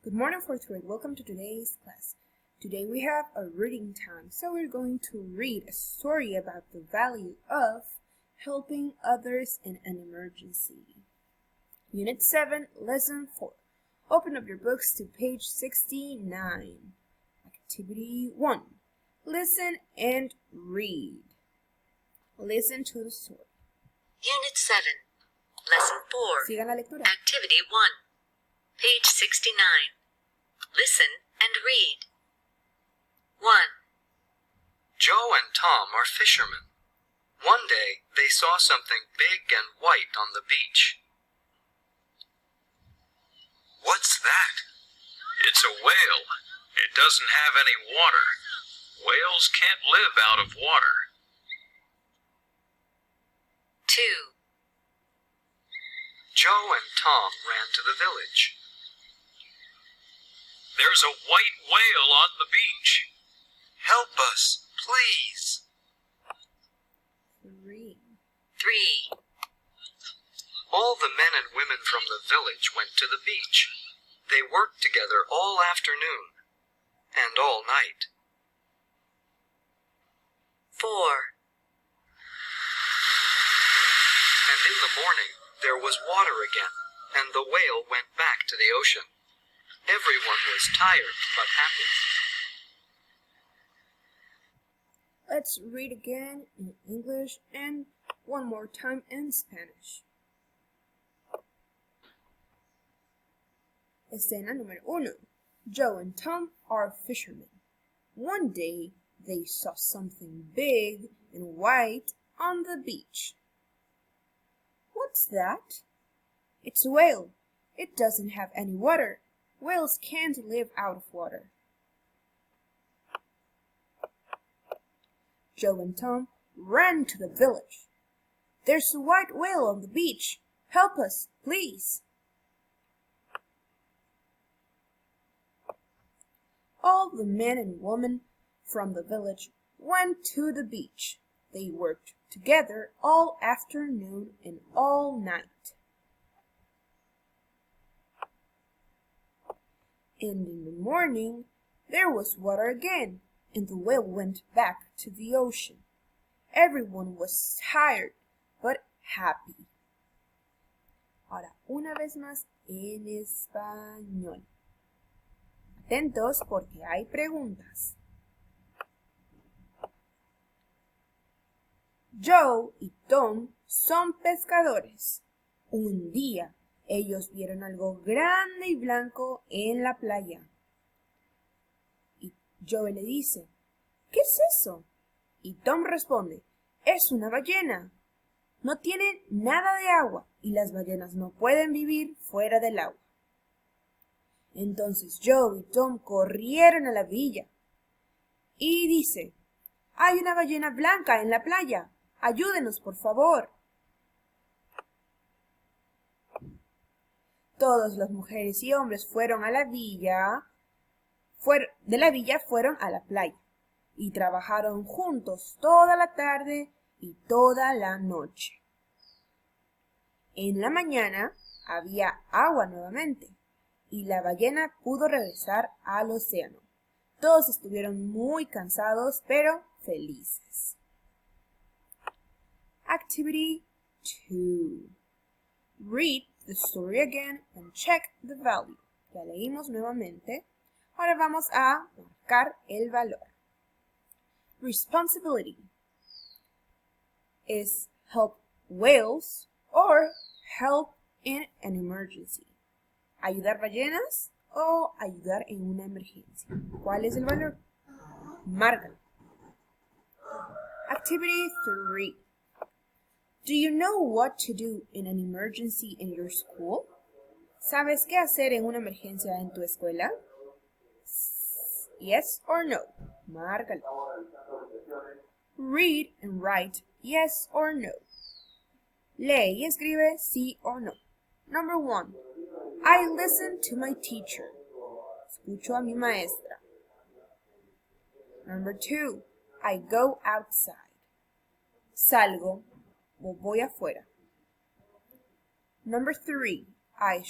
Good morning, fourth grade. Welcome to today's class. Today we have a reading time, so we're going to read a story about the value of helping others in an emergency. Unit 7, Lesson 4. Open up your books to page 69. Activity 1. Listen and read. Listen to the story. Unit 7, Lesson 4, Sigan la lectura. Activity 1, page 69. Listen and read. 1. Joe and Tom are fishermen. One day, they saw something big and white on the beach. What's that? It's a whale. It doesn't have any water. Whales can't live out of water. 2. Joe and Tom ran to the village. There's a white whale on the beach. Help us, please. 3. 3. All the men and women from the village went to the beach. They worked together all afternoon and all night. 4. And in the morning, there was water again, and the whale went back to the ocean. Everyone was tired but happy. Let's read again in English and one more time in Spanish. Escena número 1. Joe and Tom are fishermen. One day, they saw something big and white on the beach. What's that? It's a whale. It doesn't have any water. Whales can't live out of water. Joe and Tom ran to the village. There's a white whale on the beach. Help us, please. All the men and women from the village went to the beach. They worked together all afternoon and all night. And in the morning, there was water again, and the whale went back to the ocean. Everyone was tired, but happy. Ahora, una vez más en español. Atentos porque hay preguntas. Joe y Tom son pescadores. Un día, ellos vieron algo grande y blanco en la playa. Y Joe le dice, ¿qué es eso? Y Tom responde, es una ballena. No tiene nada de agua y las ballenas no pueden vivir fuera del agua. Entonces Joe y Tom corrieron a la villa y dice, hay una ballena blanca en la playa. Ayúdenos, por favor. Todas las mujeres y hombres fueron a la villa, de la villa fueron a la playa y trabajaron juntos toda la tarde y toda la noche. En la mañana había agua nuevamente y la ballena pudo regresar al océano. Todos estuvieron muy cansados, pero felices. Activity 2. Read the story again and check the value. Ya leímos nuevamente. Ahora vamos a marcar el valor. Responsibility is help whales or help in an emergency. Ayudar ballenas o ayudar en una emergencia. ¿Cuál es el valor? Márcalo. Activity 3. Do you know what to do in an emergency in your school? ¿Sabes qué hacer en una emergencia en tu escuela? Yes or no? Márcalo. Read and write yes or no. Lee y escribe sí o no. Number 1. I listen to my teacher. Escucho a mi maestra. Number 2. I go outside. Salgo o voy afuera. Number 3. I